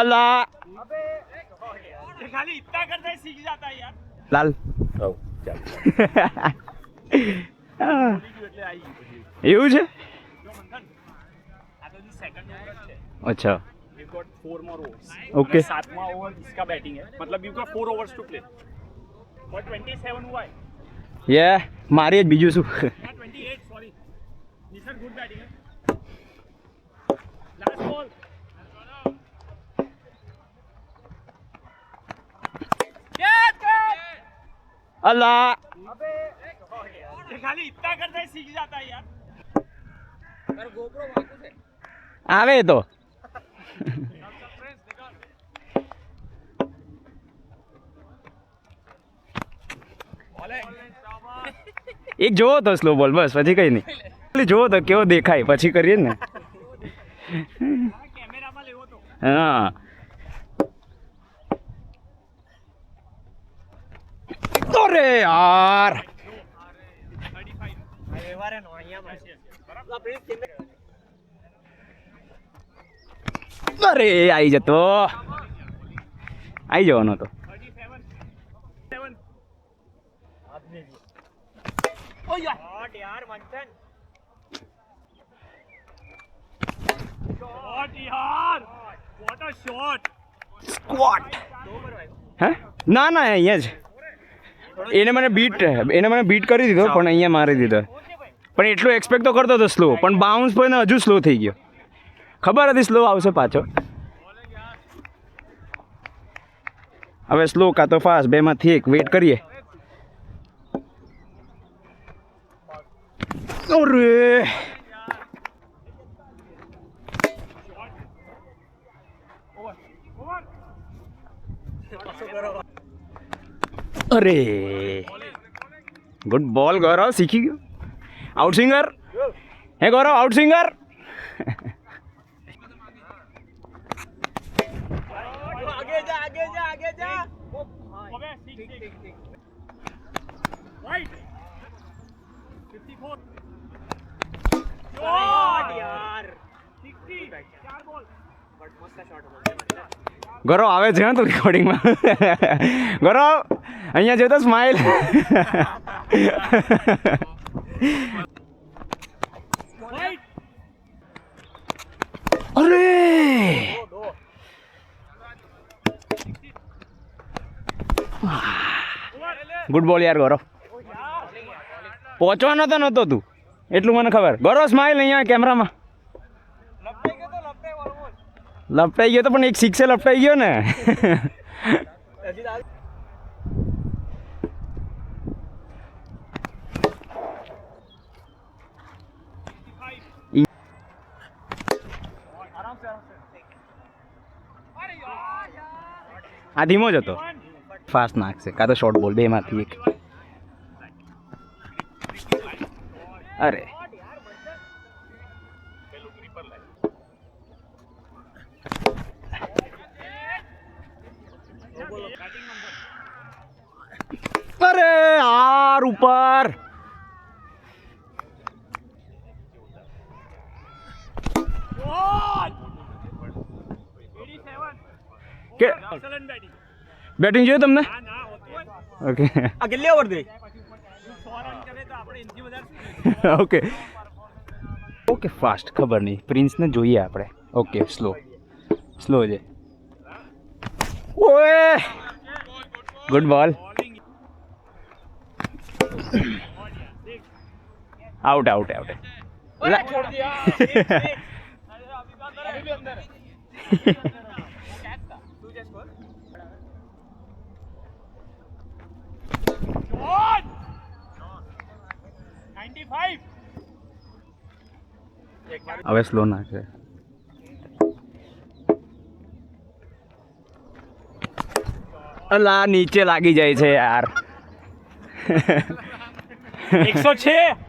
अल्लाह खाली इतना करता है सीख जाता है यार लाल એવું છે अच्छा You've got 4 more overs. Okay. 7वां over इसका बैटिंग है मतलब you got 4 overs to play. और 27 हुआ है. યે મારી જ બીજું શું 28 sorry. નિસર્ગ ગુડ बैटिंग है. Last ball. अल्लाह अबे ये खाली इतना करता है सीख जाता है यार. पर GoPro वाकू से. આવે તો એક જોવો તો સ્લો બોલ બસ પછી કઈ નહીં જોવો તો કેવો દેખાય પછી કરીએ ને કેમેરામાં લેવો તો. હા અરે યાર વ્યવહારે નો અહીંયા અરે આવી જતો આવી જવાનો તો 37 ओ यार मंथन शॉट यार व्हाट अ शॉट સ્ક્વોટ હે ના ના અહીંયા જ એને મને બીટ કરી દીધો પણ અહીંયા મારી દીધો પણ એટલું એક્સપેક્ટ તો કરતો હતો સ્લો પણ બાઉન્સ પણ હજુ સ્લો થઈ ગયો ખબર હતી સ્લો આવશે પાછો હવે સ્લો કાં તો ફાસ્ટ બેમાંથી એક વેટ કરીએ અરે અરે ગુડ બોલ ગૌરવ શીખી ગયો આઉટ સ્વિંગર હે ગૌરવ આઉટ સ્વિંગર आगे जा ओबे ठीक राइट 54 शॉट यार 60 4 बॉल बट मस्त शॉट ગૌરવ આવે છે તું રેકોર્ડિંગમાં ગૌરવ અહીંયા જોતો સ્માઈલ અરે ગુડ બોલ યાર ગૌરવ પહોંચવાનો તો નહોતો તું એટલું મને ખબર ગૌરવ સ્માઈલ અહીંયા કેમેરામાં લપટાઈ ગયો તો પણ એક સિક્સે લપટાઈ ગયો ને આ ધીમો જ હતો ફાસ્ટ નાખશે કાં તો શોર્ટ બોલ બેમાંથી એક અરે અરે યાર ઉપર કે एक्सीलेंट बैटिंग બેટિંગ જોઈએ તમને ना ना होती है ઓકે आ कितने ओवर दे 100 रन करे तो આપણે ઇન્થી વધારે ઓકે ઓકે ફાસ્ટ ખબર નહીં પ્રિન્સને જોઈએ આપણે ઓકે સ્લો છે ઓએ ગુડ બોલ આઉટ छोड़ दिया अभी भी अंदर है शॉट 95 હવે સ્લો નાખે અલા નીચે લાગી જાય છે યાર 106